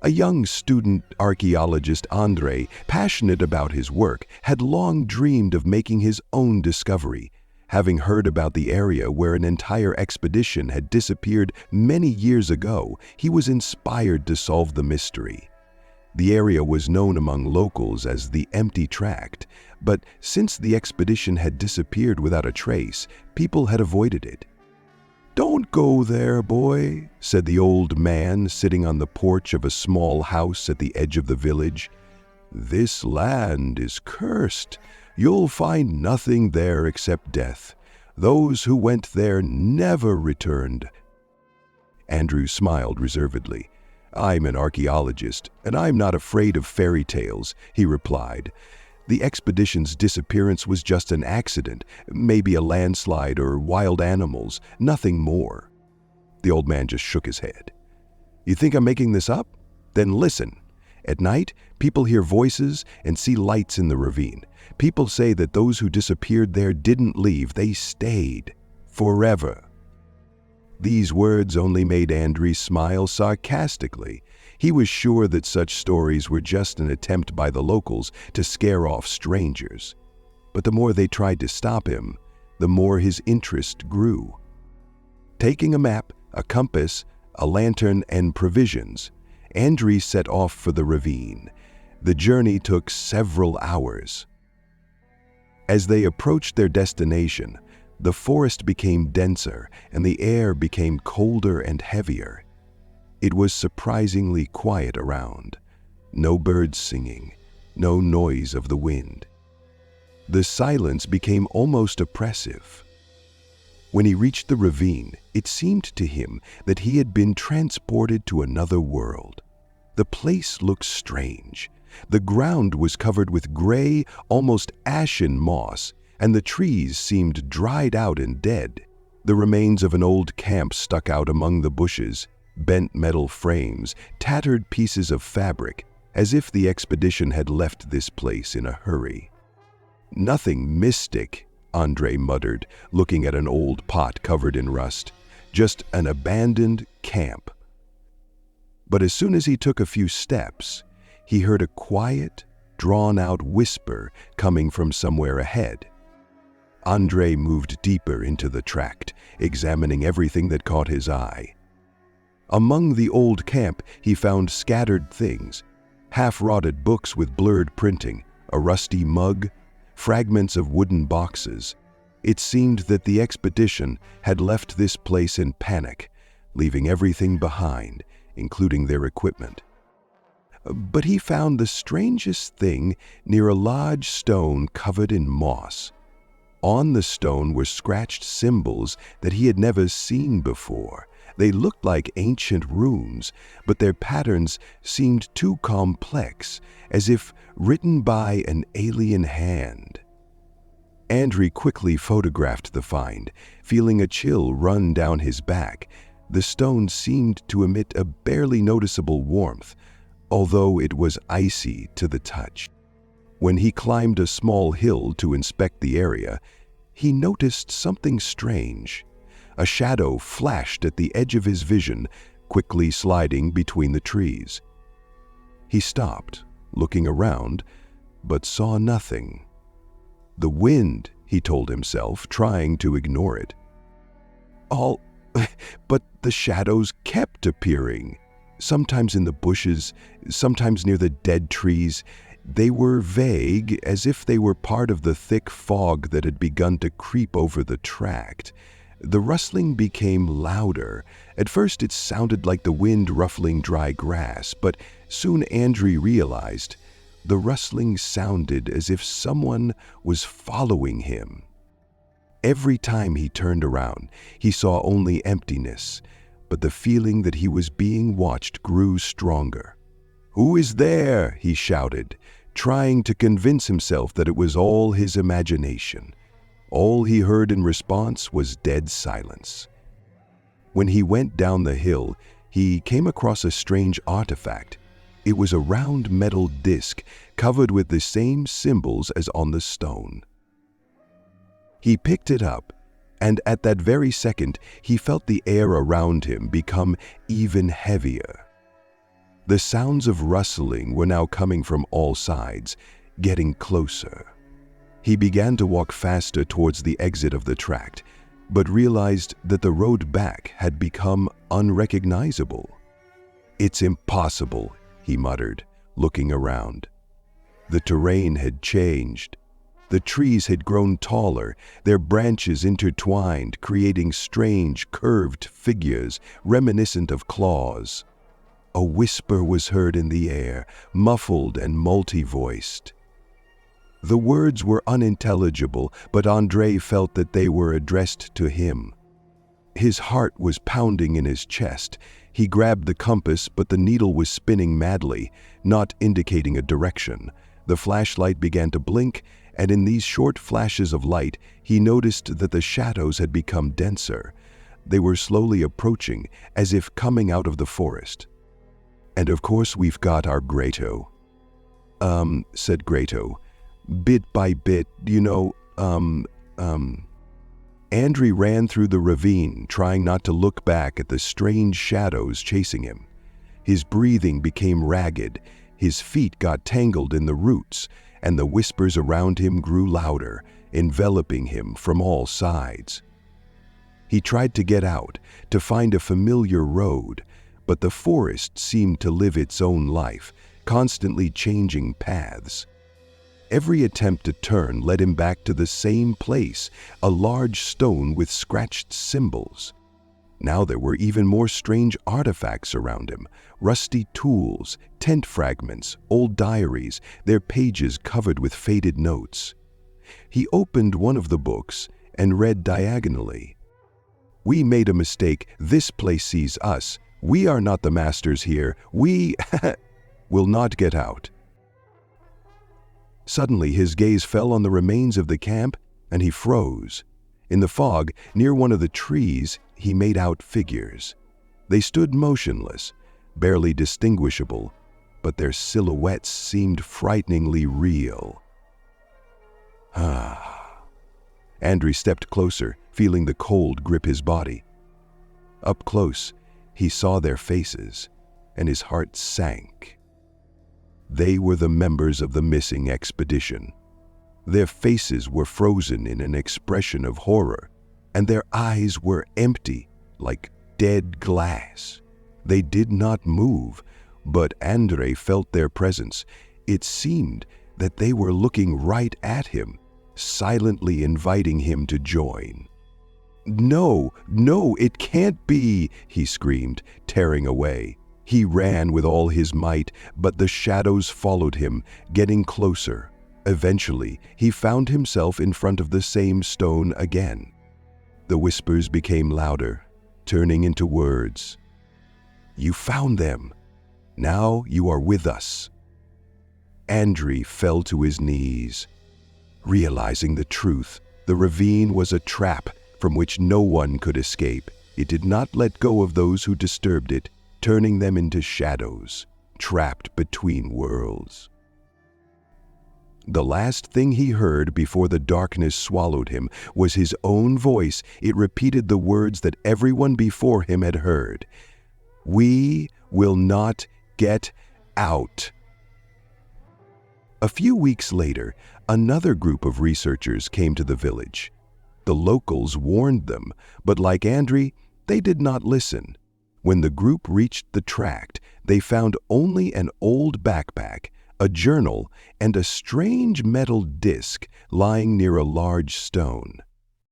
A young student archaeologist, Andrei, passionate about his work, had long dreamed of making his own discovery. Having heard about the area where an entire expedition had disappeared many years ago, he was inspired to solve the mystery. The area was known among locals as the Empty Tract, but since the expedition had disappeared without a trace, people had avoided it. "Don't go there, boy," said the old man sitting on the porch of a small house at the edge of the village. "This land is cursed. You'll find nothing there except death. Those who went there never returned." Andrew smiled reservedly. "I'm an archaeologist, and I'm not afraid of fairy tales," he replied. "The expedition's disappearance was just an accident, maybe a landslide or wild animals, nothing more." The old man just shook his head. "You think I'm making this up? Then listen. At night, people hear voices and see lights in the ravine. People say that those who disappeared there didn't leave, they stayed. Forever." These words only made Andrew smile sarcastically. He was sure that such stories were just an attempt by the locals to scare off strangers. But the more they tried to stop him, the more his interest grew. Taking a map, a compass, a lantern, and provisions, Andrew set off for the ravine. The journey took several hours. As they approached their destination, the forest became denser and the air became colder and heavier. It was surprisingly quiet around. No birds singing, no noise of the wind. The silence became almost oppressive. When he reached the ravine, it seemed to him that he had been transported to another world. The place looked strange. The ground was covered with gray, almost ashen moss, and the trees seemed dried out and dead. The remains of an old camp stuck out among the bushes, bent metal frames, tattered pieces of fabric, as if the expedition had left this place in a hurry. "Nothing mystic," Andrei muttered, looking at an old pot covered in rust. "Just an abandoned camp." But as soon as he took a few steps, he heard a quiet, drawn-out whisper coming from somewhere ahead. Andrei moved deeper into the tract, examining everything that caught his eye. Among the old camp, he found scattered things: half-rotted books with blurred printing, a rusty mug, fragments of wooden boxes. It seemed that the expedition had left this place in panic, leaving everything behind, including their equipment. But he found the strangest thing near a large stone covered in moss. On the stone were scratched symbols that he had never seen before. They looked like ancient runes, but their patterns seemed too complex, as if written by an alien hand. Andrew quickly photographed the find, feeling a chill run down his back. The stone seemed to emit a barely noticeable warmth, although it was icy to the touch. When he climbed a small hill to inspect the area, he noticed something strange. A shadow flashed at the edge of his vision, quickly sliding between the trees. He stopped, looking around, but saw nothing. The wind, he told himself, trying to ignore it. But the shadows kept appearing, sometimes in the bushes, sometimes near the dead trees. They were vague, as if they were part of the thick fog that had begun to creep over the tract. The rustling became louder. At first it sounded like the wind ruffling dry grass, but soon Andrew realized the rustling sounded as if someone was following him. Every time he turned around, he saw only emptiness, but the feeling that he was being watched grew stronger. "Who is there?" he shouted, trying to convince himself that it was all his imagination. All he heard in response was dead silence. When he went down the hill, he came across a strange artifact. It was a round metal disc covered with the same symbols as on the stone. He picked it up, and at that very second, he felt the air around him become even heavier. The sounds of rustling were now coming from all sides, getting closer. He began to walk faster towards the exit of the tract, but realized that the road back had become unrecognizable. "It's impossible," he muttered, looking around. The terrain had changed. The trees had grown taller, their branches intertwined, creating strange, curved figures reminiscent of claws. A whisper was heard in the air, muffled and multi-voiced. The words were unintelligible, but Andrei felt that they were addressed to him. His heart was pounding in his chest. He grabbed the compass, but the needle was spinning madly, not indicating a direction. The flashlight began to blink, and in these short flashes of light, he noticed that the shadows had become denser. They were slowly approaching, as if coming out of the forest. "And of course we've got our Grayto," said Grayto. "Bit by bit, Andrei ran through the ravine, trying not to look back at the strange shadows chasing him. His breathing became ragged, his feet got tangled in the roots, and the whispers around him grew louder, enveloping him from all sides. He tried to get out, to find a familiar road, but the forest seemed to live its own life, constantly changing paths. Every attempt to turn led him back to the same place, a large stone with scratched symbols. Now there were even more strange artifacts around him, rusty tools, tent fragments, old diaries, their pages covered with faded notes. He opened one of the books and read diagonally. "We made a mistake. This place sees us. We are not the masters here. We will not get out." Suddenly, his gaze fell on the remains of the camp, and he froze. In the fog, near one of the trees, he made out figures. They stood motionless, barely distinguishable, but their silhouettes seemed frighteningly real. Andrei stepped closer, feeling the cold grip his body. Up close, he saw their faces, and his heart sank. They were the members of the missing expedition. Their faces were frozen in an expression of horror, and their eyes were empty, like dead glass. They did not move, but Andrei felt their presence. It seemed that they were looking right at him, silently inviting him to join. "No, no, it can't be!" he screamed, tearing away. He ran with all his might, but the shadows followed him, getting closer. Eventually, he found himself in front of the same stone again. The whispers became louder, turning into words. "You found them. Now you are with us." Andrei fell to his knees. Realizing the truth, the ravine was a trap from which no one could escape. It did not let go of those who disturbed it, turning them into shadows, trapped between worlds. The last thing he heard before the darkness swallowed him was his own voice. It repeated the words that everyone before him had heard. "We will not get out." A few weeks later, another group of researchers came to the village. The locals warned them, but like Andrei, they did not listen. When the group reached the tract, they found only an old backpack, a journal, and a strange metal disc lying near a large stone.